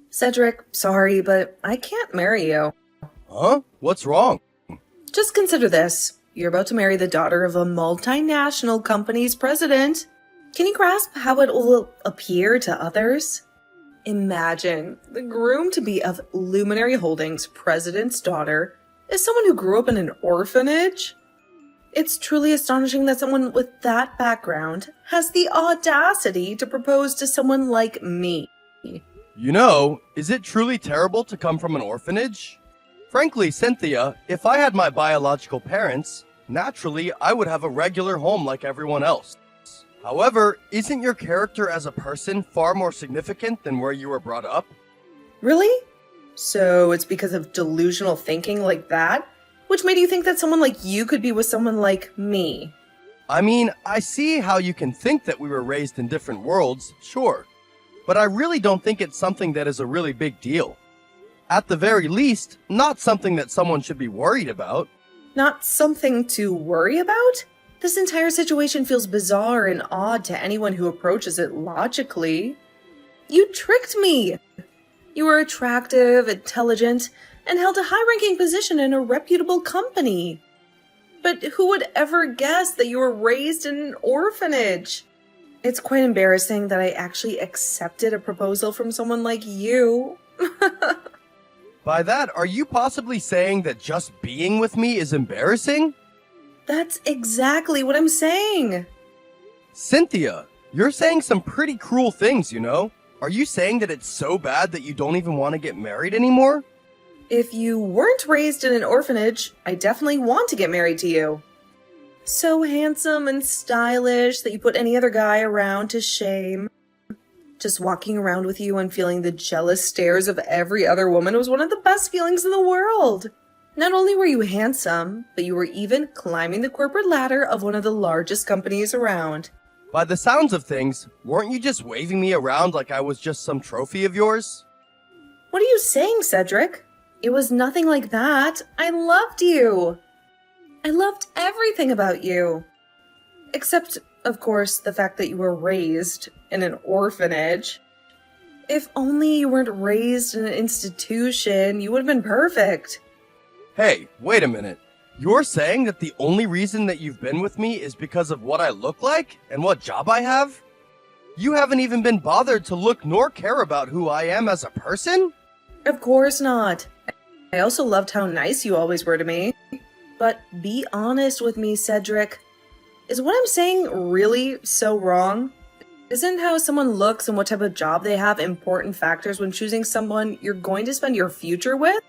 Cedric, sorry, but I can't marry you. Huh? What's wrong? Just consider this. You're about to marry the daughter of a multinational company's president. Can you grasp how it will appear to others? Imagine the groom-to-be of Luminary Holdings' president's daughter is someone who grew up in an orphanage. It's truly astonishing that someone with that background has the audacity to propose to someone like me. Is it truly terrible to come from an orphanage? Frankly, Cynthia, if I had my biological parents, naturally I would have a regular home like everyone else. However, isn't your character as a person far more significant than where you were brought up? Really? So it's because of delusional thinking like that? Which made you think that someone like you could be with someone like me? I mean, I see how you can think that we were raised in different worlds, sure. But I really don't think it's something that is a really big deal. At the very least, not something that someone should be worried about. Not something to worry about? This entire situation feels bizarre and odd to anyone who approaches it logically. You tricked me! You were attractive, intelligent, and held a high-ranking position in a reputable company. But who would ever guess that you were raised in an orphanage? It's quite embarrassing that I actually accepted a proposal from someone like you. By that, are you possibly saying that just being with me is embarrassing? That's exactly what I'm saying. Cynthia, you're saying some pretty cruel things, you know? Are you saying that it's so bad that you don't even want to get married anymore? If you weren't raised in an orphanage, I definitely want to get married to you. So handsome and stylish that you put any other guy around to shame. Just walking around with you and feeling the jealous stares of every other woman was one of the best feelings in the world. Not only were you handsome, but you were even climbing the corporate ladder of one of the largest companies around. By the sounds of things, weren't you just waving me around like I was just some trophy of yours? What are you saying, Cedric? It was nothing like that. I loved you. I loved everything about you. Except, of course, the fact that you were raised in an orphanage. If only you weren't raised in an institution, you would have been perfect. Hey, wait a minute. You're saying that the only reason that you've been with me is because of what I look like and what job I have? You haven't even been bothered to look nor care about who I am as a person? Of course not. I also loved how nice you always were to me. But be honest with me, Cedric. Is what I'm saying really so wrong? Isn't how someone looks and what type of job they have important factors when choosing someone you're going to spend your future with?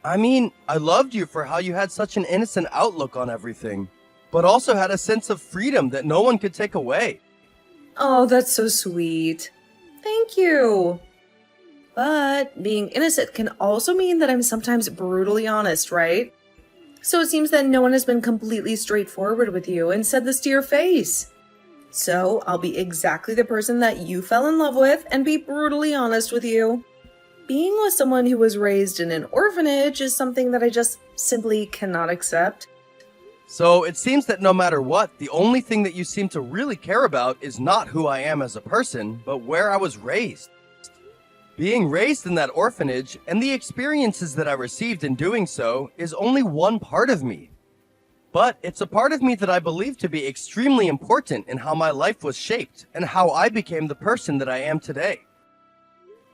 I mean, I loved you for how you had such an innocent outlook on everything, but also had a sense of freedom that no one could take away. Oh, that's so sweet. Thank you. But being innocent can also mean that I'm sometimes brutally honest, right? So it seems that no one has been completely straightforward with you and said this to your face. So I'll be exactly the person that you fell in love with and be brutally honest with you. Being with someone who was raised in an orphanage is something that I just simply cannot accept. So it seems that no matter what, the only thing that you seem to really care about is not who I am as a person, but where I was raised. Being raised in that orphanage and the experiences that I received in doing so is only one part of me. But it's a part of me that I believe to be extremely important in how my life was shaped and how I became the person that I am today.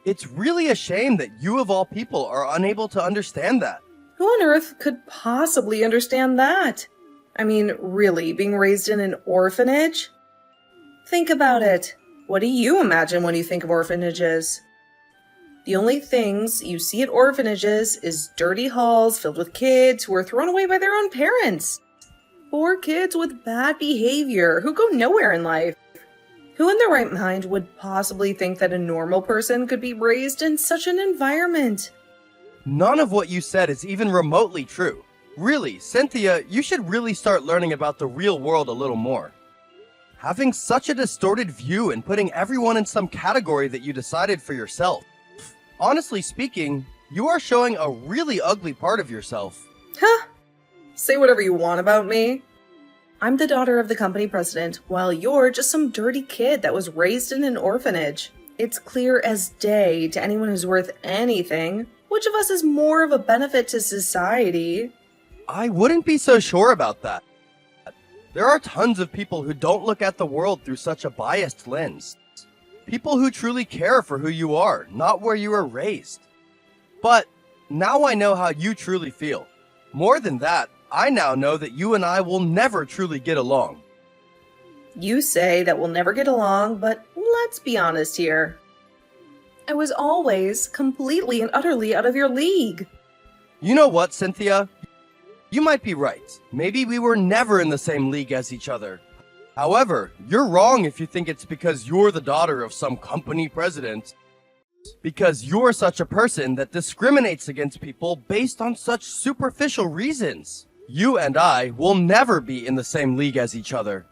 It's really a shame that you of all people are unable to understand that. Who on earth could possibly understand that? I mean, really, being raised in an orphanage? Think about it. What do you imagine when you think of orphanages? The only things you see at orphanages is dirty halls filled with kids who are thrown away by their own parents. Or kids with bad behavior who go nowhere in life. Who in their right mind would possibly think that a normal person could be raised in such an environment? None of what you said is even remotely true. Really, Cynthia, you should really start learning about the real world a little more. Having such a distorted view and putting everyone in some category that you decided for yourself. Honestly speaking, you are showing a really ugly part of yourself. Huh? Say whatever you want about me. I'm the daughter of the company president, while you're just some dirty kid that was raised in an orphanage. It's clear as day to anyone who's worth anything which of us is more of a benefit to society. I wouldn't be so sure about that. There are tons of people who don't look at the world through such a biased lens. People who truly care for who you are, not where you were raised. But now I know how you truly feel. More than that, I now know that you and I will never truly get along. You say that we'll never get along, but let's be honest here. I was always completely and utterly out of your league. You know what, Cynthia? You might be right. Maybe we were never in the same league as each other. However, you're wrong if you think it's because you're the daughter of some company president. Because you're such a person that discriminates against people based on such superficial reasons. You and I will never be in the same league as each other.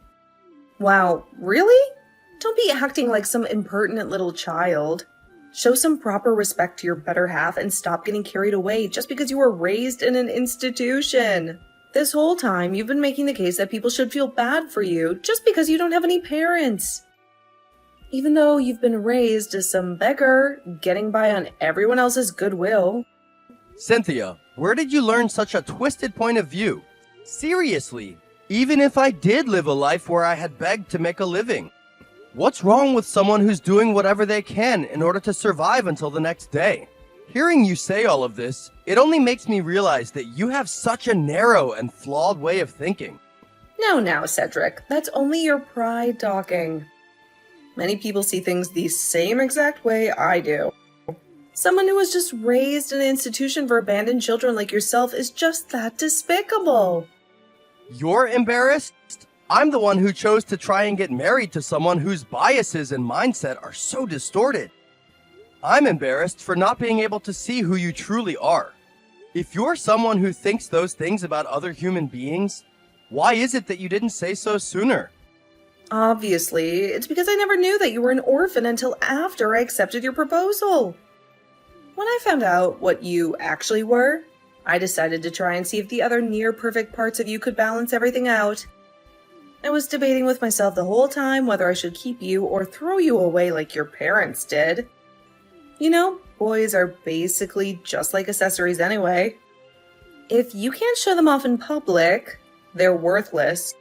Wow, really? Don't be acting like some impertinent little child. Show some proper respect to your better half and stop getting carried away just because you were raised in an institution. This whole time, you've been making the case that people should feel bad for you just because you don't have any parents. Even though you've been raised as some beggar, getting by on everyone else's goodwill. Cynthia, where did you learn such a twisted point of view? Seriously, even if I did live a life where I had begged to make a living, what's wrong with someone who's doing whatever they can in order to survive until the next day? Hearing you say all of this, it only makes me realize that you have such a narrow and flawed way of thinking. Now, Cedric, that's only your pride talking. Many people see things the same exact way I do. Someone who was just raised in an institution for abandoned children like yourself is just that despicable. You're embarrassed? I'm the one who chose to try and get married to someone whose biases and mindset are so distorted. I'm embarrassed for not being able to see who you truly are. If you're someone who thinks those things about other human beings, why is it that you didn't say so sooner? Obviously, it's because I never knew that you were an orphan until after I accepted your proposal. When I found out what you actually were, I decided to try and see if the other near-perfect parts of you could balance everything out. I was debating with myself the whole time whether I should keep you or throw you away like your parents did. You know, boys are basically just like accessories anyway. If you can't show them off in public, they're worthless.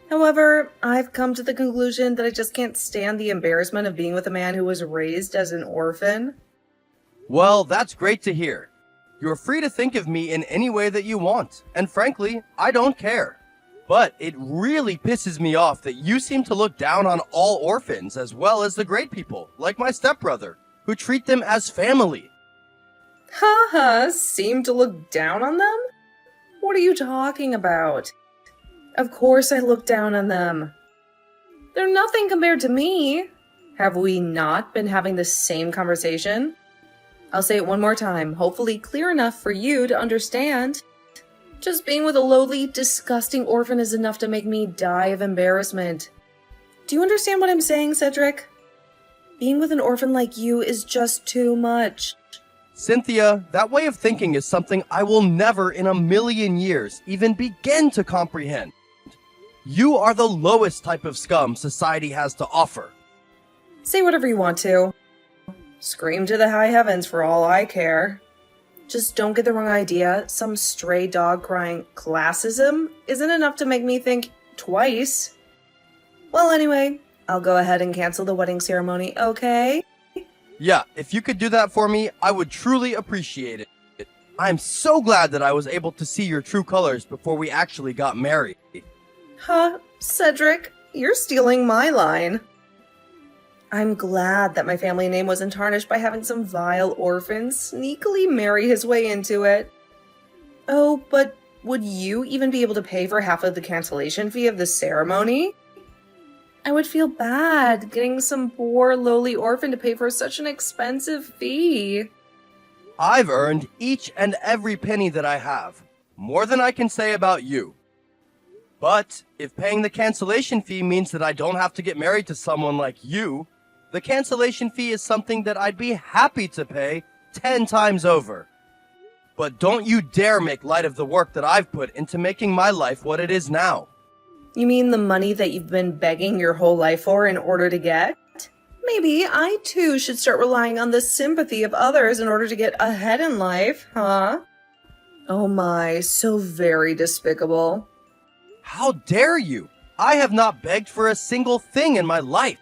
However, I've come to the conclusion that I just can't stand the embarrassment of being with a man who was raised as an orphan. Well, that's great to hear. You're free to think of me in any way that you want, and frankly, I don't care. But it really pisses me off that you seem to look down on all orphans as well as the great people, like my stepbrother, who treat them as family. Seem to look down on them? What are you talking about? Of course I look down on them. They're nothing compared to me. Have we not been having the same conversation? I'll say it one more time, hopefully clear enough for you to understand. Just being with a lowly, disgusting orphan is enough to make me die of embarrassment. Do you understand what I'm saying, Cedric? Being with an orphan like you is just too much. Cynthia, that way of thinking is something I will never in a million years even begin to comprehend. You are the lowest type of scum society has to offer. Say whatever you want to. Scream to the high heavens for all I care. Just don't get the wrong idea. Some stray dog crying classism isn't enough to make me think twice. Well, anyway, I'll go ahead and cancel the wedding ceremony, okay? Yeah, if you could do that for me, I would truly appreciate it. I'm so glad that I was able to see your true colors before we actually got married. Cedric, you're stealing my line. I'm glad that my family name wasn't tarnished by having some vile orphan sneakily marry his way into it. Oh, but would you even be able to pay for half of the cancellation fee of the ceremony? I would feel bad getting some poor lowly orphan to pay for such an expensive fee. I've earned each and every penny that I have, more than I can say about you. But if paying the cancellation fee means that I don't have to get married to someone like you, the cancellation fee is something that I'd be happy to pay 10 times over. But don't you dare make light of the work that I've put into making my life what it is now. You mean the money that you've been begging your whole life for in order to get? Maybe I too should start relying on the sympathy of others in order to get ahead in life, huh? Oh my, so very despicable. How dare you? I have not begged for a single thing in my life.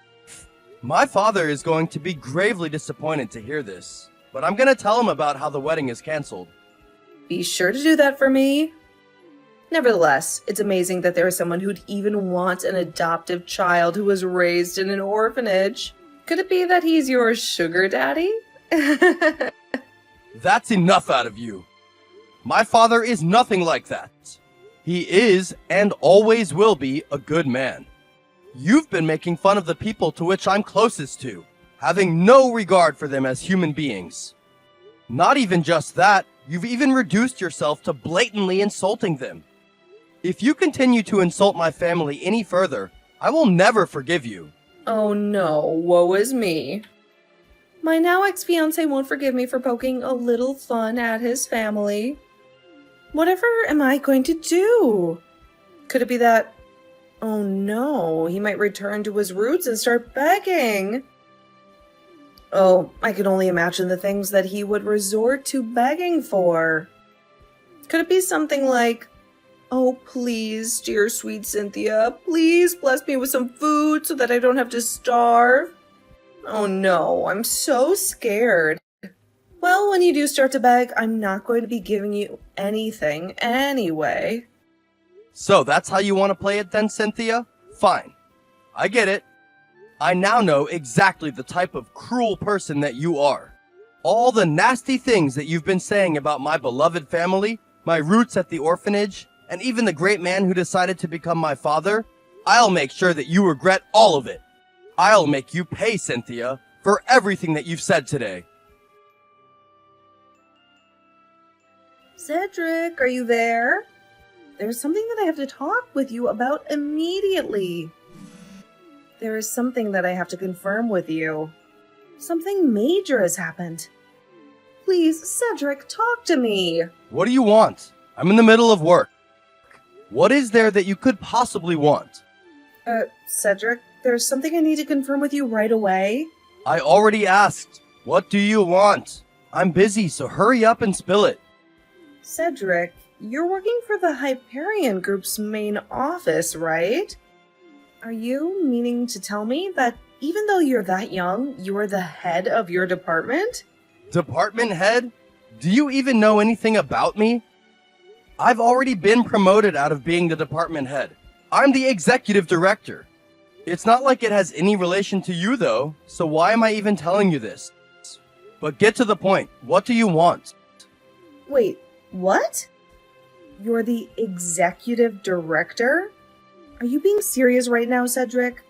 My father is going to be gravely disappointed to hear this, but I'm going to tell him about how the wedding is canceled. Be sure to do that for me. Nevertheless, it's amazing that there is someone who'd even want an adoptive child who was raised in an orphanage. Could it be that he's your sugar daddy? That's enough out of you. My father is nothing like that. He is, and always will be, a good man. You've been making fun of the people to which I'm closest to, having no regard for them as human beings. Not even just that, you've even reduced yourself to blatantly insulting them. If you continue to insult my family any further, I will never forgive you. Oh no, woe is me. My now ex-fiancé won't forgive me for poking a little fun at his family. Whatever am I going to do? Could it be that... Oh no, he might return to his roots and start begging. Oh, I can only imagine the things that he would resort to begging for. Could it be something like, "Oh, please, dear sweet Cynthia, please bless me with some food so that I don't have to starve"? Oh no, I'm so scared. Well, when you do start to beg, I'm not going to be giving you anything anyway. So that's how you want to play it then, Cynthia? Fine. I get it. I now know exactly the type of cruel person that you are. All the nasty things that you've been saying about my beloved family, my roots at the orphanage, and even the great man who decided to become my father, I'll make sure that you regret all of it. I'll make you pay, Cynthia, for everything that you've said today. Cedric, are you there? There's something that I have to talk with you about immediately. There is something that I have to confirm with you. Something major has happened. Please, Cedric, talk to me. What do you want? I'm in the middle of work. What is there that you could possibly want? Cedric, there's something I need to confirm with you right away. I already asked. What do you want? I'm busy, so hurry up and spill it. Cedric, you're working for the Hyperion Group's main office, right? Are you meaning to tell me that even though you're that young, you're the head of your department? Department head? Do you even know anything about me? I've already been promoted out of being the department head. I'm the executive director. It's not like it has any relation to you though, so why am I even telling you this? But get to the point. What do you want? Wait, what? You're the executive director? Are you being serious right now, Cedric?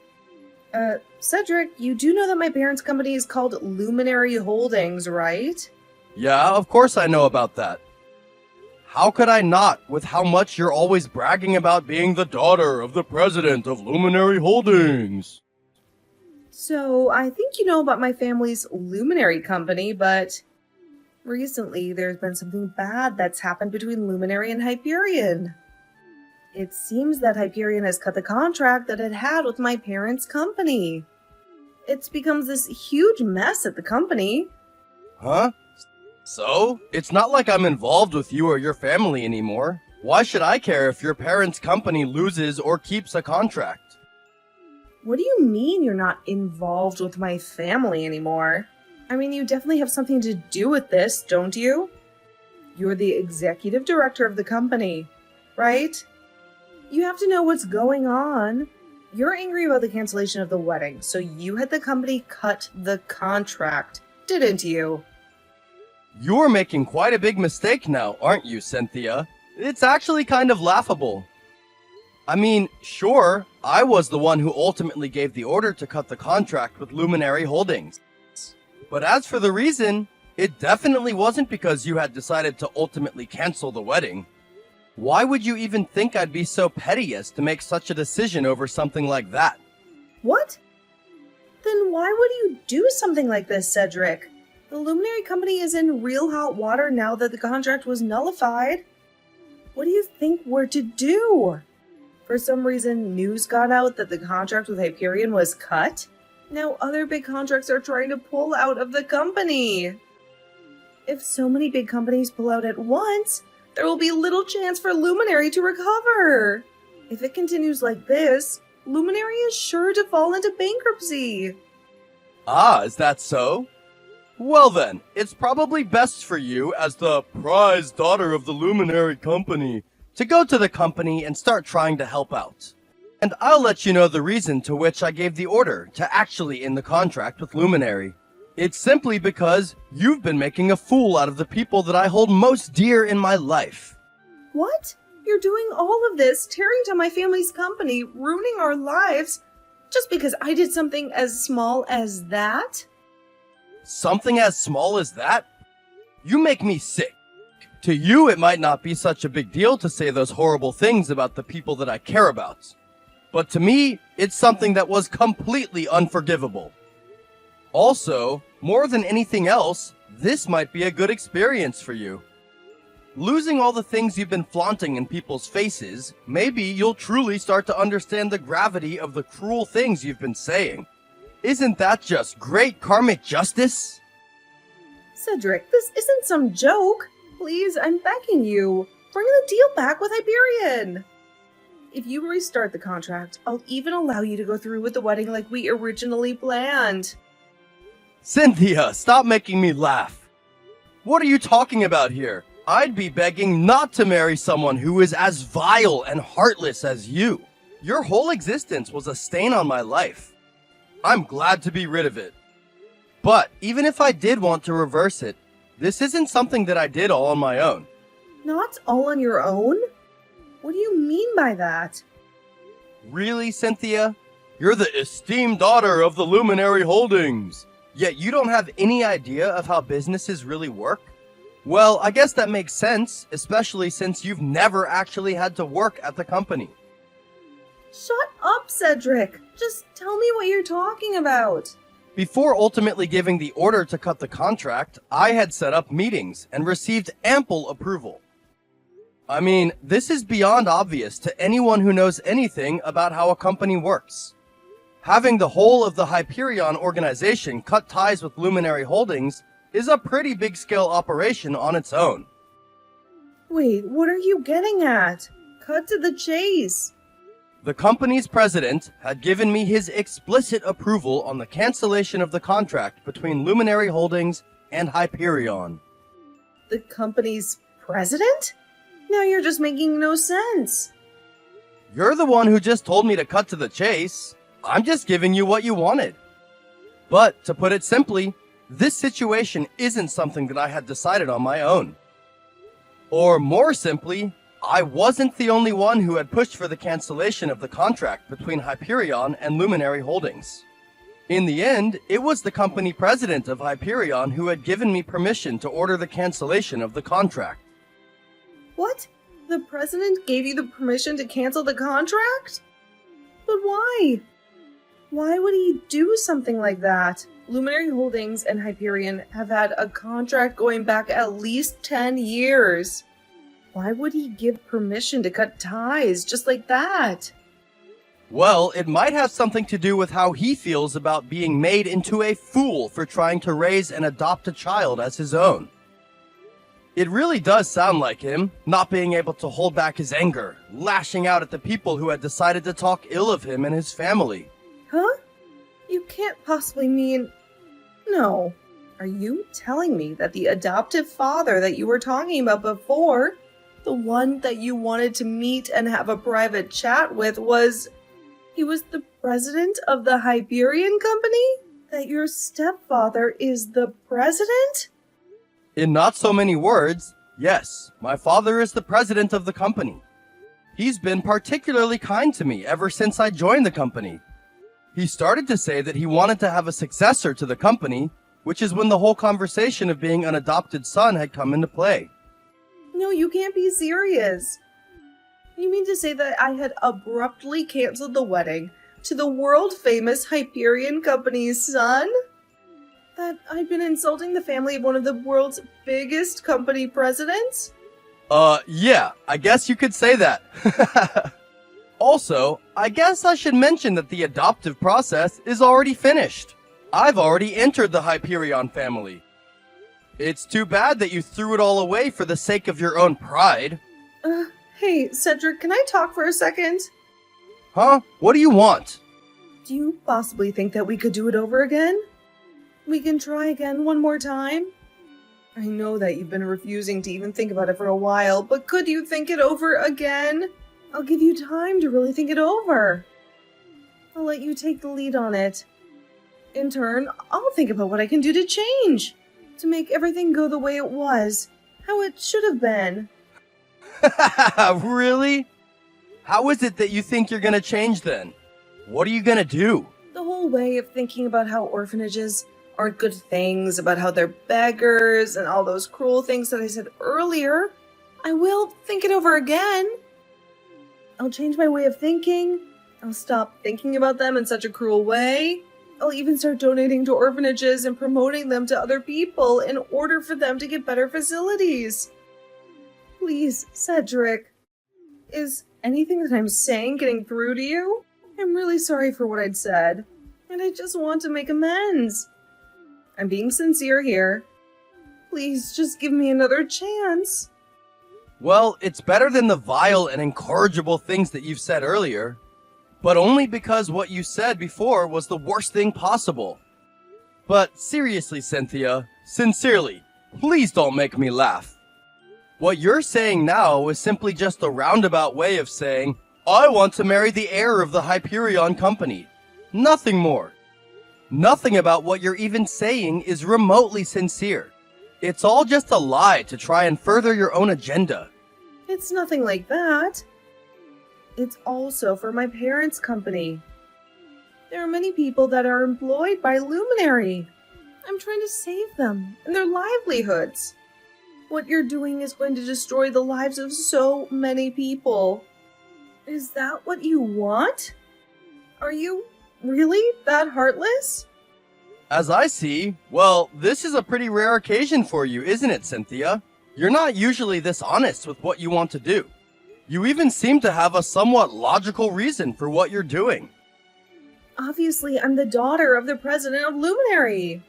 Cedric, you do know that my parents' company is called Luminary Holdings, right? Yeah, of course I know about that. How could I not, with how much you're always bragging about being the daughter of the president of Luminary Holdings? So, I think you know about my family's Luminary company, but recently there's been something bad that's happened between Luminary and Hyperion. It seems that Hyperion has cut the contract that it had with my parents' company. It's become this huge mess at the company. Huh? So? It's not like I'm involved with you or your family anymore. Why should I care if your parents' company loses or keeps a contract? What do you mean you're not involved with my family anymore? I mean, you definitely have something to do with this, don't you? You're the executive director of the company, right? You have to know what's going on. You're angry about the cancellation of the wedding, so you had the company cut the contract, didn't you? You're making quite a big mistake now, aren't you, Cynthia? It's actually kind of laughable. I mean, sure, I was the one who ultimately gave the order to cut the contract with Luminary Holdings. But as for the reason, it definitely wasn't because you had decided to ultimately cancel the wedding. Why would you even think I'd be so petty as to make such a decision over something like that? What? Then why would you do something like this, Cedric? The Luminary Company is in real hot water now that the contract was nullified. What do you think we're to do? For some reason, news got out that the contract with Hyperion was cut? Now other big contracts are trying to pull out of the company. If so many big companies pull out at once, there will be little chance for Luminary to recover. If it continues like this, Luminary is sure to fall into bankruptcy. Ah, is that so? Well then, it's probably best for you, as the prize daughter of the Luminary Company, to go to the company and start trying to help out. And I'll let you know the reason to which I gave the order to actually end the contract with Luminary. It's simply because you've been making a fool out of the people that I hold most dear in my life. What? You're doing all of this, tearing down my family's company, ruining our lives, just because I did something as small as that? Something as small as that? You make me sick. To you, it might not be such a big deal to say those horrible things about the people that I care about. But to me, it's something that was completely unforgivable. Also, more than anything else, this might be a good experience for you. Losing all the things you've been flaunting in people's faces, maybe you'll truly start to understand the gravity of the cruel things you've been saying. Isn't that just great karmic justice? Cedric, this isn't some joke. Please, I'm begging you. Bring the deal back with Hyperion. If you restart the contract, I'll even allow you to go through with the wedding like we originally planned. Cynthia, stop making me laugh. What are you talking about here? I'd be begging not to marry someone who is as vile and heartless as you. Your whole existence was a stain on my life. I'm glad to be rid of it. But even if I did want to reverse it, this isn't something that I did all on my own. Not all on your own? What do you mean by that? Really, Cynthia? You're the esteemed daughter of the Luminary Holdings. Yet you don't have any idea of how businesses really work? Well, I guess that makes sense, especially since you've never actually had to work at the company. Shut up, Cedric. Just tell me what you're talking about. Before ultimately giving the order to cut the contract, I had set up meetings and received ample approval. I mean, this is beyond obvious to anyone who knows anything about how a company works. Having the whole of the Hyperion organization cut ties with Luminary Holdings is a pretty big-scale operation on its own. Wait, what are you getting at? Cut to the chase. The company's president had given me his explicit approval on the cancellation of the contract between Luminary Holdings and Hyperion. The company's president? Now you're just making no sense. You're the one who just told me to cut to the chase. I'm just giving you what you wanted. But, to put it simply, this situation isn't something that I had decided on my own. Or more simply, I wasn't the only one who had pushed for the cancellation of the contract between Hyperion and Luminary Holdings. In the end, it was the company president of Hyperion who had given me permission to order the cancellation of the contract. What? The president gave you the permission to cancel the contract? But why? Why would he do something like that? Luminary Holdings and Hyperion have had a contract going back at least 10 years. Why would he give permission to cut ties just like that? Well, it might have something to do with how he feels about being made into a fool for trying to raise and adopt a child as his own. It really does sound like him, not being able to hold back his anger, lashing out at the people who had decided to talk ill of him and his family. Huh? You can't possibly mean... No. Are you telling me that the adoptive father that you were talking about before, the one that you wanted to meet and have a private chat with, he was the president of the Hyperion Company? That your stepfather is the president? In not so many words, yes, my father is the president of the company. He's been particularly kind to me ever since I joined the company. He started to say that he wanted to have a successor to the company, which is when the whole conversation of being an adopted son had come into play. No, you can't be serious. You mean to say that I had abruptly canceled the wedding to the world-famous Hyperion Company's son? That I'd been insulting the family of one of the world's biggest company presidents? Yeah, I guess you could say that. Also, I guess I should mention that the adoptive process is already finished. I've already entered the Hyperion family. It's too bad that you threw it all away for the sake of your own pride. Hey, Cedric, can I talk for a second? Huh? What do you want? Do you possibly think that we could do it over again? We can try again one more time? I know that you've been refusing to even think about it for a while, but could you think it over again? I'll give you time to really think it over. I'll let you take the lead on it. In turn, I'll think about what I can do to change, to make everything go the way it was, how it should have been. Really? How is it that you think you're gonna change then? What are you gonna do? The whole way of thinking about how orphanages aren't good things, about how they're beggars, and all those cruel things that I said earlier, I will think it over again. I'll change my way of thinking. I'll stop thinking about them in such a cruel way. I'll even start donating to orphanages and promoting them to other people in order for them to get better facilities. Please, Cedric. Is anything that I'm saying getting through to you? I'm really sorry for what I'd said, and I just want to make amends. I'm being sincere here. Please, just give me another chance. Well, it's better than the vile and incorrigible things that you've said earlier, but only because what you said before was the worst thing possible. But seriously, Cynthia, sincerely, please don't make me laugh. What you're saying now is simply just a roundabout way of saying, I want to marry the heir of the Hyperion company. Nothing more. Nothing about what you're even saying is remotely sincere. It's all just a lie to try and further your own agenda. It's nothing like that. It's also for my parents' company. There are many people that are employed by Luminary. I'm trying to save them and their livelihoods. What you're doing is going to destroy the lives of so many people. Is that what you want? Are you really that heartless? As I see, well, this is a pretty rare occasion for you, isn't it, Cynthia? You're not usually this honest with what you want to do. You even seem to have a somewhat logical reason for what you're doing. Obviously, I'm the daughter of the president of Luminary.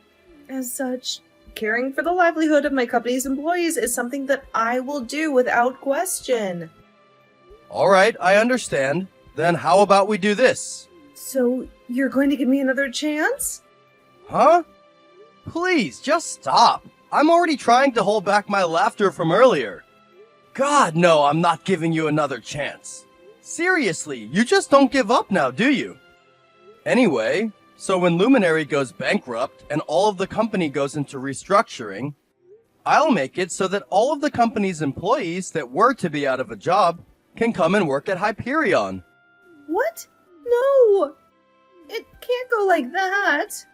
As such, caring for the livelihood of my company's employees is something that I will do without question. All right, I understand. Then how about we do this? So, you're going to give me another chance? Huh? Please, just stop. I'm already trying to hold back my laughter from earlier. God, no, I'm not giving you another chance. Seriously, you just don't give up now, do you? Anyway, so when Luminary goes bankrupt and all of the company goes into restructuring, I'll make it so that all of the company's employees that were to be out of a job can come and work at Hyperion. What? No! It can't go like that.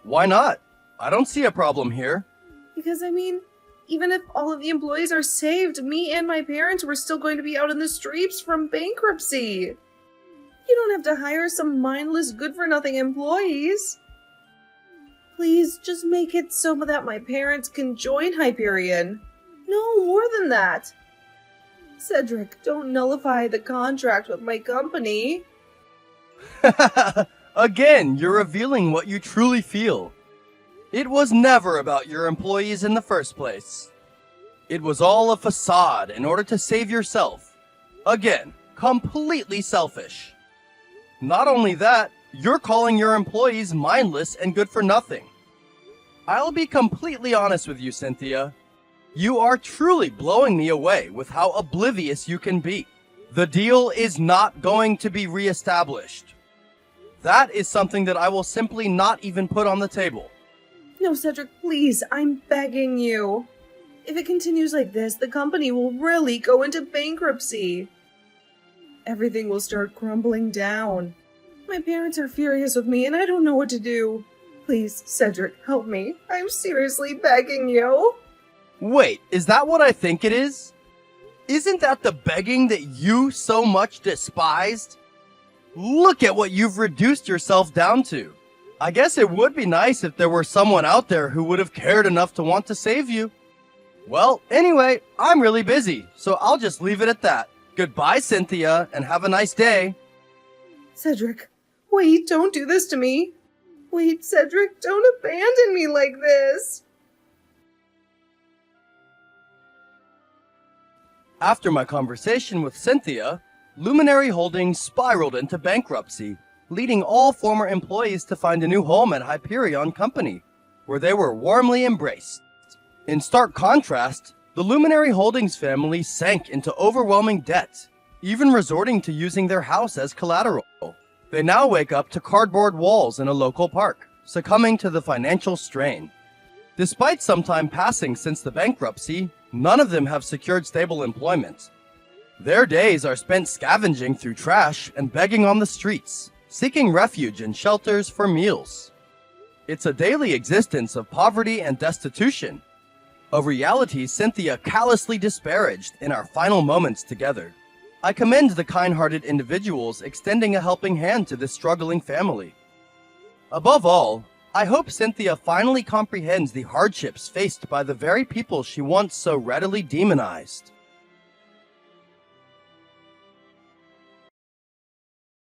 Why not? I don't see a problem here. Because, even if all of the employees are saved, me and my parents were still going to be out in the streets from bankruptcy. You don't have to hire some mindless, good-for-nothing employees. Please, just make it so that my parents can join Hyperion. No more than that. Cedric, don't nullify the contract with my company. Again, you're revealing what you truly feel. It was never about your employees in the first place. It was all a facade in order to save yourself. Again, completely selfish. Not only that, you're calling your employees mindless and good for nothing. I'll be completely honest with you, Cynthia. You are truly blowing me away with how oblivious you can be. The deal is not going to be reestablished. That is something that I will simply not even put on the table. No, Cedric, please, I'm begging you. If it continues like this, the company will really go into bankruptcy. Everything will start crumbling down. My parents are furious with me and I don't know what to do. Please, Cedric, help me. I'm seriously begging you. Wait, is that what I think it is? Isn't that the begging that you so much despised? Look at what you've reduced yourself down to. I guess it would be nice if there were someone out there who would have cared enough to want to save you. Well, anyway, I'm really busy, so I'll just leave it at that. Goodbye, Cynthia, and have a nice day. Cedric, wait, don't do this to me. Wait, Cedric, don't abandon me like this. After my conversation with Cynthia, Luminary Holdings spiraled into bankruptcy, leading all former employees to find a new home at Hyperion Company, where they were warmly embraced. In stark contrast, the Luminary Holdings family sank into overwhelming debt, even resorting to using their house as collateral. They now wake up to cardboard walls in a local park, succumbing to the financial strain. Despite some time passing since the bankruptcy, none of them have secured stable employment. Their days are spent scavenging through trash and begging on the streets, seeking refuge in shelters for meals. It's a daily existence of poverty and destitution, a reality Cynthia callously disparaged in our final moments together. I commend the kind-hearted individuals extending a helping hand to this struggling family. Above all, I hope Cynthia finally comprehends the hardships faced by the very people she once so readily demonized.